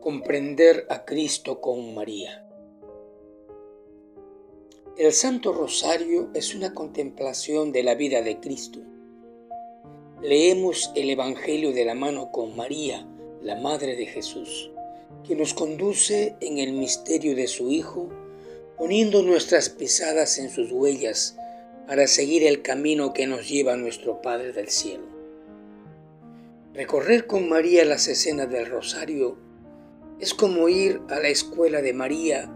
Comprender a Cristo con María. El Santo Rosario es una contemplación de la vida de Cristo. Leemos el Evangelio de la mano con María, la Madre de Jesús, que nos conduce en el misterio de su Hijo, poniendo nuestras pisadas en sus huellas para seguir el camino que nos lleva a nuestro Padre del Cielo. Recorrer con María las escenas del Rosario es como ir a la escuela de María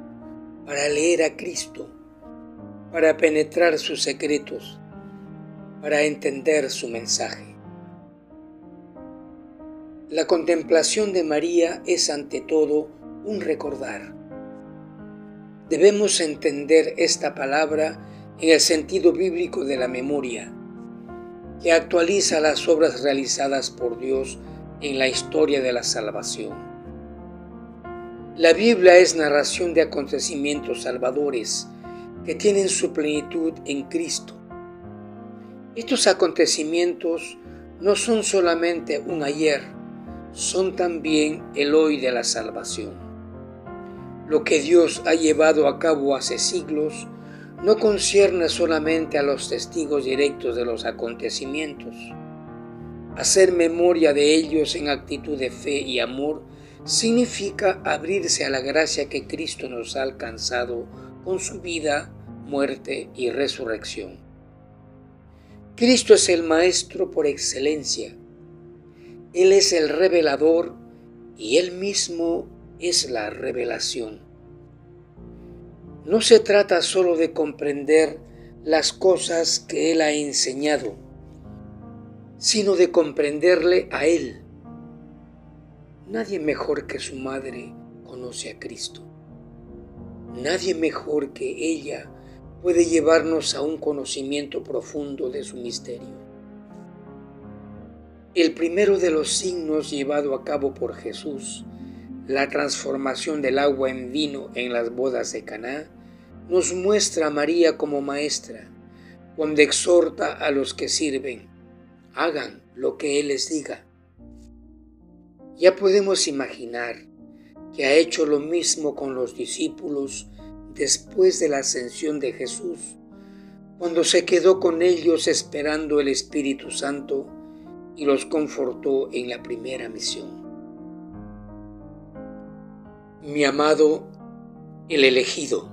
para leer a Cristo, para penetrar sus secretos, para entender su mensaje. La contemplación de María es ante todo un recordar. Debemos entender esta palabra en el sentido bíblico de la memoria, que actualiza las obras realizadas por Dios en la historia de la salvación. La Biblia es narración de acontecimientos salvadores que tienen su plenitud en Cristo. Estos acontecimientos no son solamente un ayer, son también el hoy de la salvación. Lo que Dios ha llevado a cabo hace siglos no concierne solamente a los testigos directos de los acontecimientos. Hacer memoria de ellos en actitud de fe y amor significa abrirse a la gracia que Cristo nos ha alcanzado con su vida, muerte y resurrección. Cristo es el Maestro por excelencia. Él es el revelador y Él mismo es la revelación. No se trata solo de comprender las cosas que Él ha enseñado, sino de comprenderle a Él. Nadie mejor que su madre conoce a Cristo. Nadie mejor que ella puede llevarnos a un conocimiento profundo de su misterio. El primero de los signos llevado a cabo por Jesús, la transformación del agua en vino en las bodas de Caná, nos muestra a María como maestra, cuando exhorta a los que sirven: hagan lo que Él les diga. Ya podemos imaginar que ha hecho lo mismo con los discípulos después de la ascensión de Jesús, cuando se quedó con ellos esperando el Espíritu Santo y los confortó en la primera misión. Mi amado, el elegido.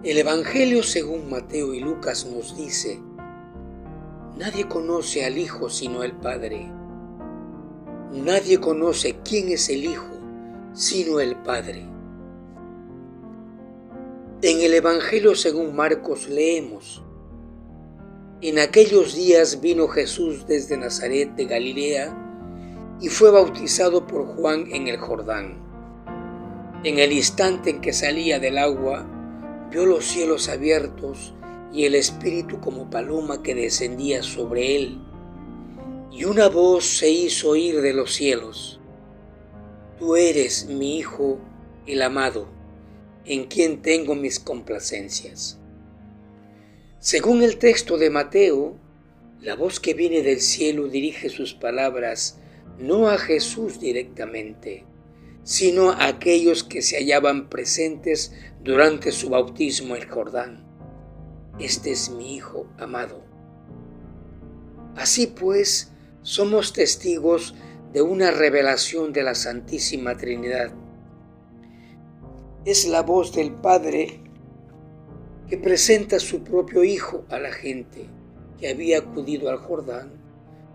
El Evangelio según Mateo y Lucas nos dice: nadie conoce al Hijo sino el Padre. Nadie conoce quién es el Hijo sino el Padre. En el Evangelio según Marcos leemos: en aquellos días vino Jesús desde Nazaret de Galilea y fue bautizado por Juan en el Jordán. En el instante en que salía del agua, vio los cielos abiertos y el Espíritu como paloma que descendía sobre él. Y una voz se hizo oír de los cielos: tú eres mi Hijo, el amado, en quien tengo mis complacencias. Según el texto de Mateo, la voz que viene del cielo dirige sus palabras no a Jesús directamente, sino a aquellos que se hallaban presentes durante su bautismo en el Jordán. Este es mi Hijo amado. Así pues, somos testigos de una revelación de la Santísima Trinidad. Es la voz del Padre que presenta a su propio Hijo a la gente que había acudido al Jordán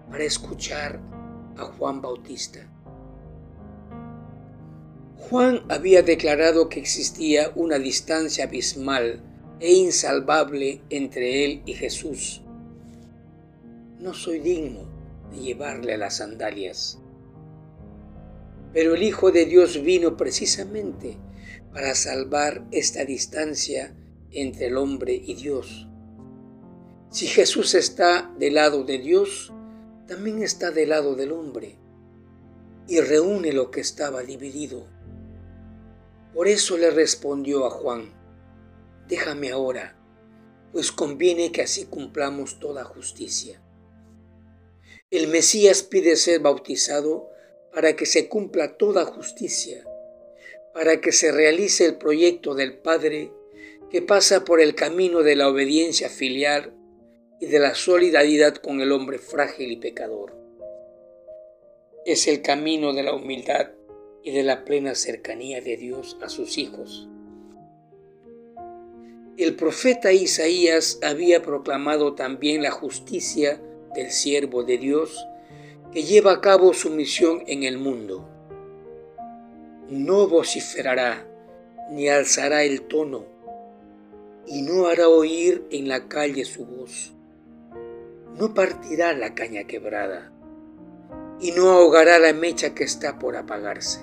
para escuchar a Juan Bautista. Juan había declarado que existía una distancia abismal e insalvable entre él y Jesús. No soy digno de llevarle las sandalias. Pero el Hijo de Dios vino precisamente para salvar esta distancia entre el hombre y Dios. Si Jesús está del lado de Dios, también está del lado del hombre y reúne lo que estaba dividido. Por eso le respondió a Juan: déjame ahora, pues conviene que así cumplamos toda justicia. El Mesías pide ser bautizado para que se cumpla toda justicia, para que se realice el proyecto del Padre que pasa por el camino de la obediencia filial y de la solidaridad con el hombre frágil y pecador. Es el camino de la humildad y de la plena cercanía de Dios a sus hijos. El profeta Isaías había proclamado también la justicia del siervo de Dios que lleva a cabo su misión en el mundo. No vociferará ni alzará el tono y no hará oír en la calle su voz. No partirá la caña quebrada y no ahogará la mecha que está por apagarse.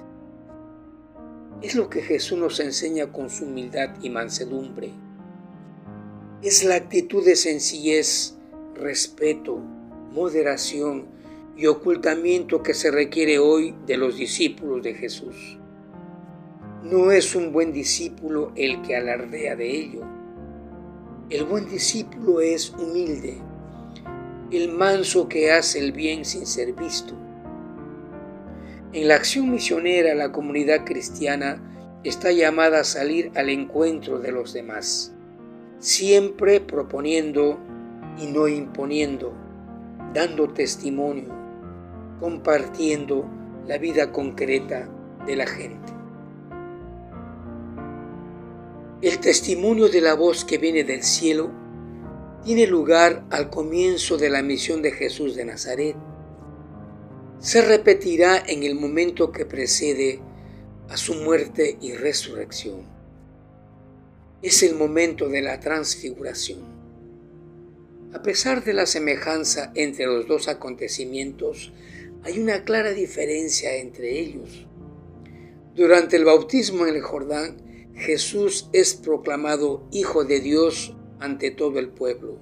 Es lo que Jesús nos enseña con su humildad y mansedumbre. Es la actitud de sencillez, respeto, moderación y ocultamiento que se requiere hoy de los discípulos de Jesús. No es un buen discípulo el que alardea de ello. El buen discípulo es humilde, el manso que hace el bien sin ser visto. En la acción misionera, la comunidad cristiana está llamada a salir al encuentro de los demás, siempre proponiendo y no imponiendo, dando testimonio, compartiendo la vida concreta de la gente. El testimonio de la voz que viene del cielo tiene lugar al comienzo de la misión de Jesús de Nazaret. Se repetirá en el momento que precede a su muerte y resurrección. Es el momento de la transfiguración. A pesar de la semejanza entre los dos acontecimientos, hay una clara diferencia entre ellos. Durante el bautismo en el Jordán, Jesús es proclamado Hijo de Dios ante todo el pueblo.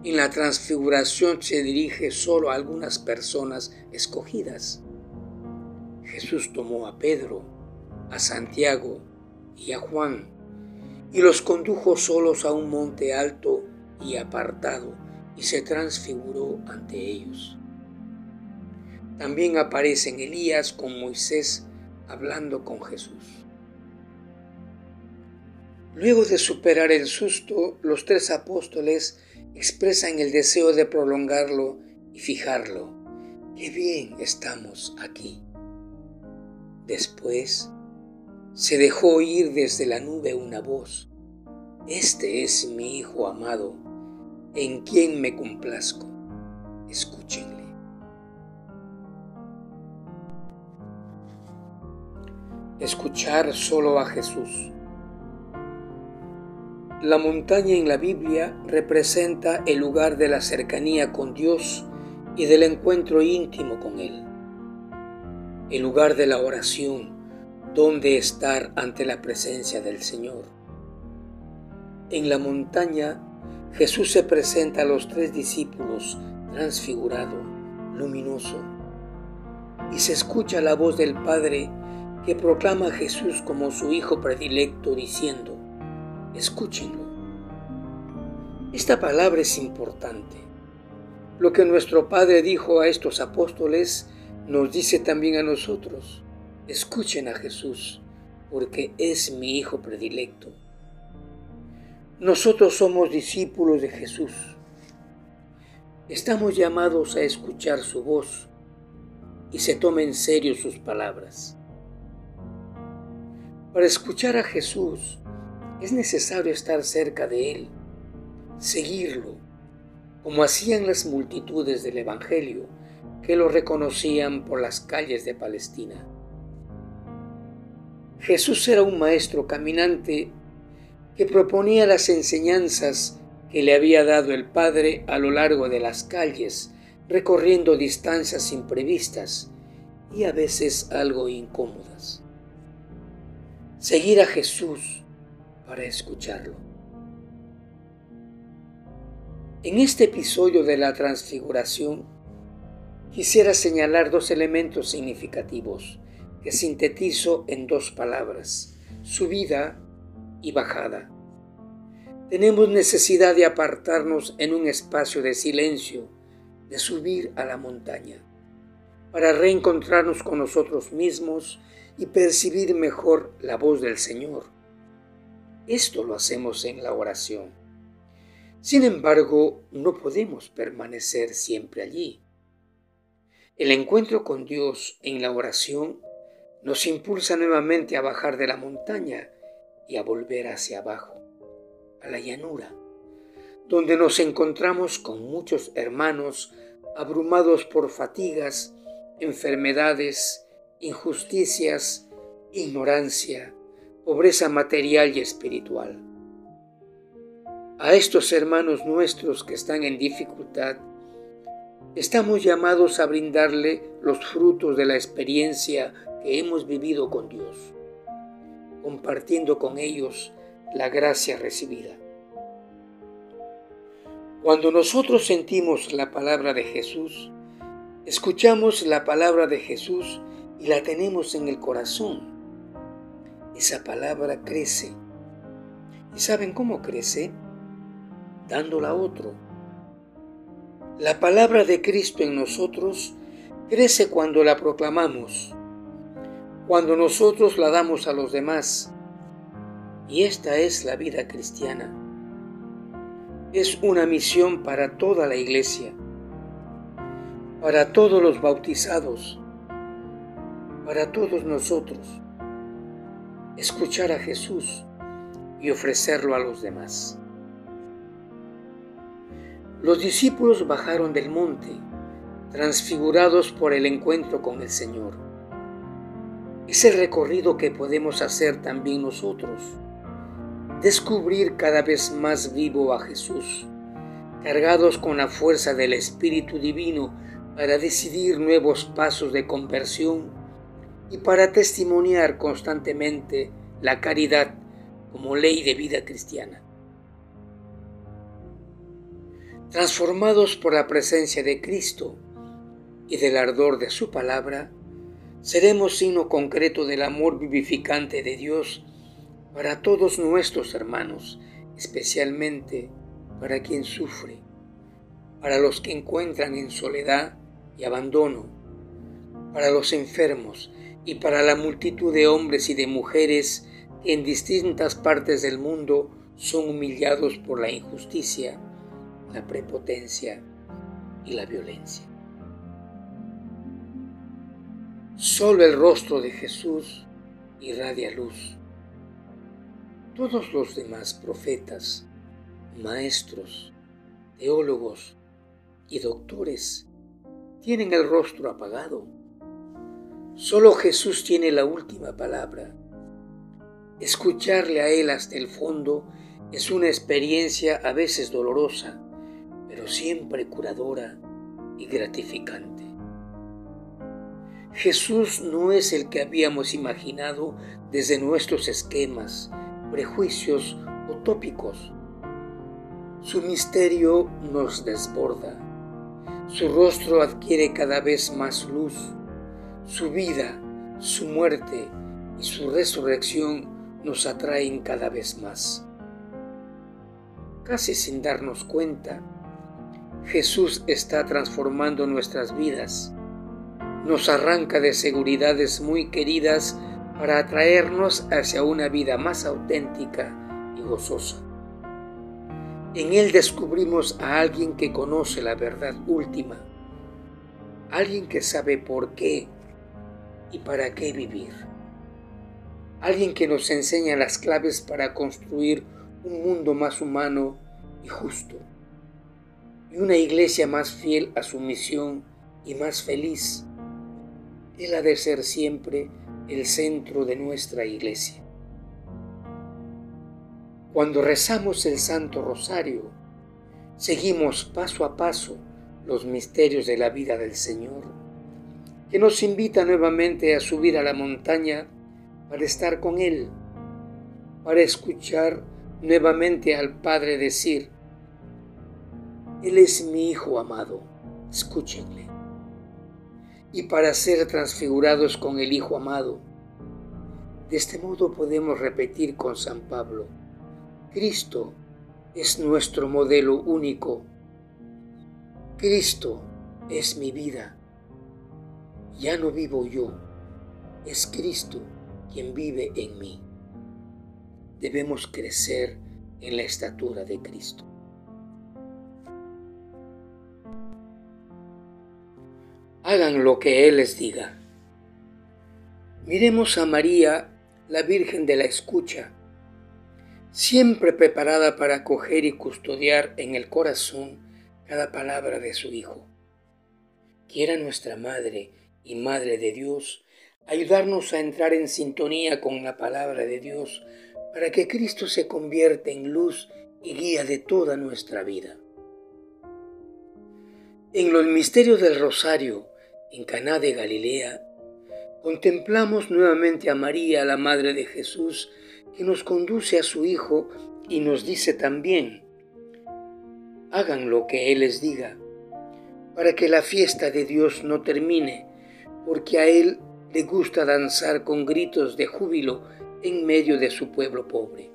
En la transfiguración se dirige solo a algunas personas escogidas. Jesús tomó a Pedro, a Santiago y a Juan y los condujo solos a un monte alto y apartado y se transfiguró ante ellos. También aparecen Elías con Moisés hablando con Jesús. Luego de superar el susto, los 3 apóstoles expresan el deseo de prolongarlo y fijarlo. ¡Qué bien estamos aquí! Después, se dejó oír desde la nube una voz. Este es mi Hijo amado, en quien me complazco. Escúchenle. Escuchar solo a Jesús. La montaña en la Biblia representa el lugar de la cercanía con Dios y del encuentro íntimo con Él. El lugar de la oración, donde estar ante la presencia del Señor. En la montaña, Jesús se presenta a los 3 discípulos, transfigurado, luminoso, y se escucha la voz del Padre que proclama a Jesús como su Hijo predilecto, diciendo: escúchenlo. Esta palabra es importante. Lo que nuestro Padre dijo a estos apóstoles nos dice también a nosotros: escuchen a Jesús, porque es mi Hijo predilecto. Nosotros somos discípulos de Jesús. Estamos llamados a escuchar su voz y se toma en serio sus palabras. Para escuchar a Jesús es necesario estar cerca de Él, seguirlo, como hacían las multitudes del Evangelio que lo reconocían por las calles de Palestina. Jesús era un maestro caminante que proponía las enseñanzas que le había dado el Padre a lo largo de las calles, recorriendo distancias imprevistas y a veces algo incómodas. Seguir a Jesús para escucharlo. En este episodio de la Transfiguración, quisiera señalar 2 elementos significativos que sintetizo en 2 palabras: subida y bajada. Tenemos necesidad de apartarnos en un espacio de silencio, de subir a la montaña. para reencontrarnos con nosotros mismos y percibir mejor la voz del Señor. Esto lo hacemos en la oración. Sin embargo, no podemos permanecer siempre allí. El encuentro con Dios en la oración nos impulsa nuevamente a bajar de la montaña y a volver hacia abajo, a la llanura, donde nos encontramos con muchos hermanos abrumados por fatigas, enfermedades, injusticias, ignorancia, pobreza material y espiritual. A estos hermanos nuestros que están en dificultad, estamos llamados a brindarle los frutos de la experiencia que hemos vivido con Dios, compartiendo con ellos la gracia recibida. Cuando nosotros sentimos la palabra de Jesús, escuchamos la palabra de Jesús y la tenemos en el corazón, esa palabra crece. ¿Y saben cómo crece? Dándola a otro. La palabra de Cristo en nosotros crece cuando la proclamamos, cuando nosotros la damos a los demás. Y esta es la vida cristiana. Es una misión para toda la iglesia, para todos los bautizados, para todos nosotros. Escuchar a Jesús y ofrecerlo a los demás. Los discípulos bajaron del monte, transfigurados por el encuentro con el Señor. Es el recorrido que podemos hacer también nosotros. Descubrir cada vez más vivo a Jesús, cargados con la fuerza del Espíritu Divino para decidir nuevos pasos de conversión y para testimoniar constantemente la caridad como ley de vida cristiana. Transformados por la presencia de Cristo y del ardor de su palabra, seremos signo concreto del amor vivificante de Dios para todos nuestros hermanos, especialmente para quien sufre, para los que encuentran en soledad y abandono, para los enfermos y para la multitud de hombres y de mujeres que en distintas partes del mundo son humillados por la injusticia, la prepotencia y la violencia. Solo el rostro de Jesús irradia luz. Todos los demás profetas, maestros, teólogos y doctores tienen el rostro apagado. Solo Jesús tiene la última palabra. Escucharle a Él hasta el fondo es una experiencia a veces dolorosa, pero siempre curadora y gratificante. Jesús no es el que habíamos imaginado desde nuestros esquemas, prejuicios o tópicos. Su misterio nos desborda. Su rostro adquiere cada vez más luz. Su vida, su muerte y su resurrección nos atraen cada vez más. Casi sin darnos cuenta, Jesús está transformando nuestras vidas. Nos arranca de seguridades muy queridas para atraernos hacia una vida más auténtica y gozosa. En Él descubrimos a alguien que conoce la verdad última, alguien que sabe por qué y para qué vivir, alguien que nos enseña las claves para construir un mundo más humano y justo, y una iglesia más fiel a su misión y más feliz. Él ha de ser siempre el centro de nuestra iglesia. Cuando rezamos el Santo Rosario, seguimos paso a paso los misterios de la vida del Señor, que nos invita nuevamente a subir a la montaña para estar con Él, para escuchar nuevamente al Padre decir: Él es mi Hijo amado, escúchenle. Y para ser transfigurados con el Hijo amado. De este modo podemos repetir con San Pablo: Cristo es nuestro modelo único. Cristo es mi vida. Ya no vivo yo, es Cristo quien vive en mí. Debemos crecer en la estatura de Cristo. Hagan lo que Él les diga. Miremos a María, la Virgen de la Escucha, siempre preparada para acoger y custodiar en el corazón cada palabra de su Hijo. Quiera nuestra Madre y Madre de Dios ayudarnos a entrar en sintonía con la palabra de Dios para que Cristo se convierta en luz y guía de toda nuestra vida. En los misterios del Rosario, en Caná de Galilea, contemplamos nuevamente a María, la Madre de Jesús, que nos conduce a su Hijo y nos dice también: hagan lo que Él les diga, para que la fiesta de Dios no termine, porque a Él le gusta danzar con gritos de júbilo en medio de su pueblo pobre.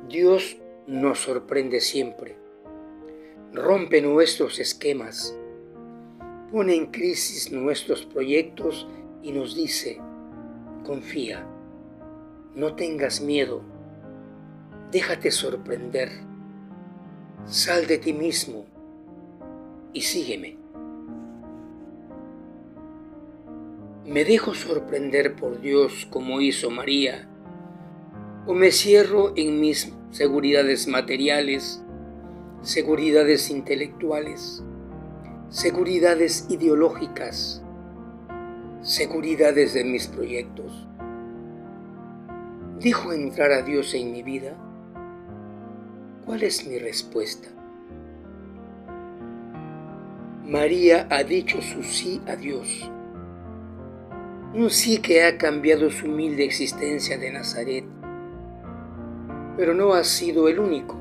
Dios nos sorprende siempre, rompe nuestros esquemas, pone en crisis nuestros proyectos y nos dice: confía, no tengas miedo, déjate sorprender, sal de ti mismo y sígueme. ¿Me dejo sorprender por Dios como hizo María? ¿O me cierro en mis seguridades materiales, seguridades intelectuales, seguridades ideológicas, seguridades de mis proyectos? ¿Dejo entrar a Dios en mi vida? ¿Cuál es mi respuesta? María ha dicho su sí a Dios. Un sí que ha cambiado su humilde existencia de Nazaret. Pero no ha sido el único.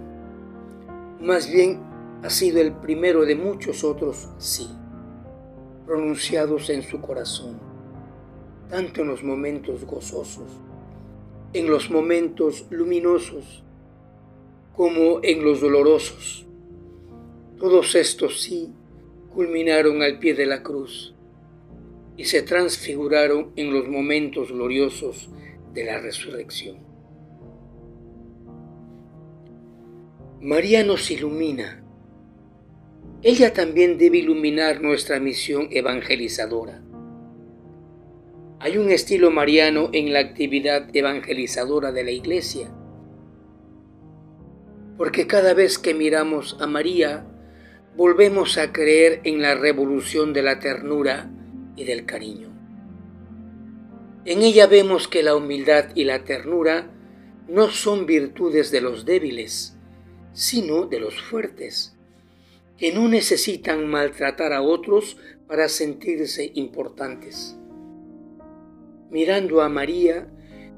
Más bien ha sido el primero de muchos otros sí, pronunciados en su corazón, tanto en los momentos gozosos, en los momentos luminosos, como en los dolorosos. Todos estos sí culminaron al pie de la cruz y se transfiguraron en los momentos gloriosos de la resurrección. María nos ilumina. Ella también debe iluminar nuestra misión evangelizadora. Hay un estilo mariano en la actividad evangelizadora de la Iglesia, porque cada vez que miramos a María, volvemos a creer en la revolución de la ternura y del cariño. En ella vemos que la humildad y la ternura no son virtudes de los débiles, sino de los fuertes, que no necesitan maltratar a otros para sentirse importantes. Mirando a María,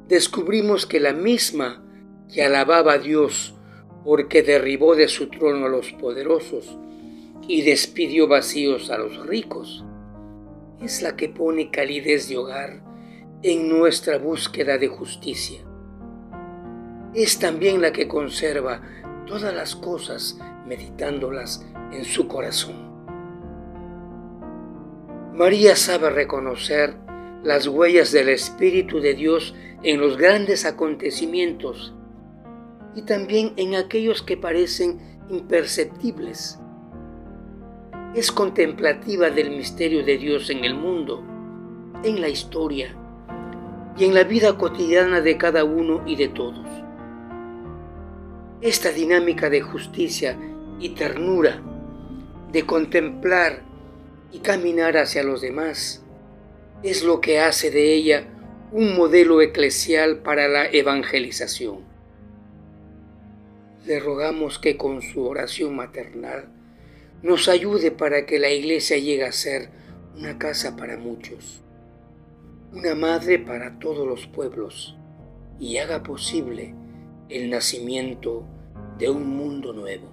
descubrimos que la misma que alababa a Dios porque derribó de su trono a los poderosos y despidió vacíos a los ricos, es la que pone calidez de hogar en nuestra búsqueda de justicia. Es también la que conserva todas las cosas meditándolas en su corazón. María sabe reconocer las huellas del Espíritu de Dios en los grandes acontecimientos y también en aquellos que parecen imperceptibles. Es contemplativa del misterio de Dios en el mundo, en la historia y en la vida cotidiana de cada uno y de todos. Esta dinámica de justicia y ternura, de contemplar y caminar hacia los demás, es lo que hace de ella un modelo eclesial para la evangelización. Le rogamos que con su oración maternal nos ayude para que la Iglesia llegue a ser una casa para muchos, una madre para todos los pueblos y haga posible el nacimiento de un mundo nuevo.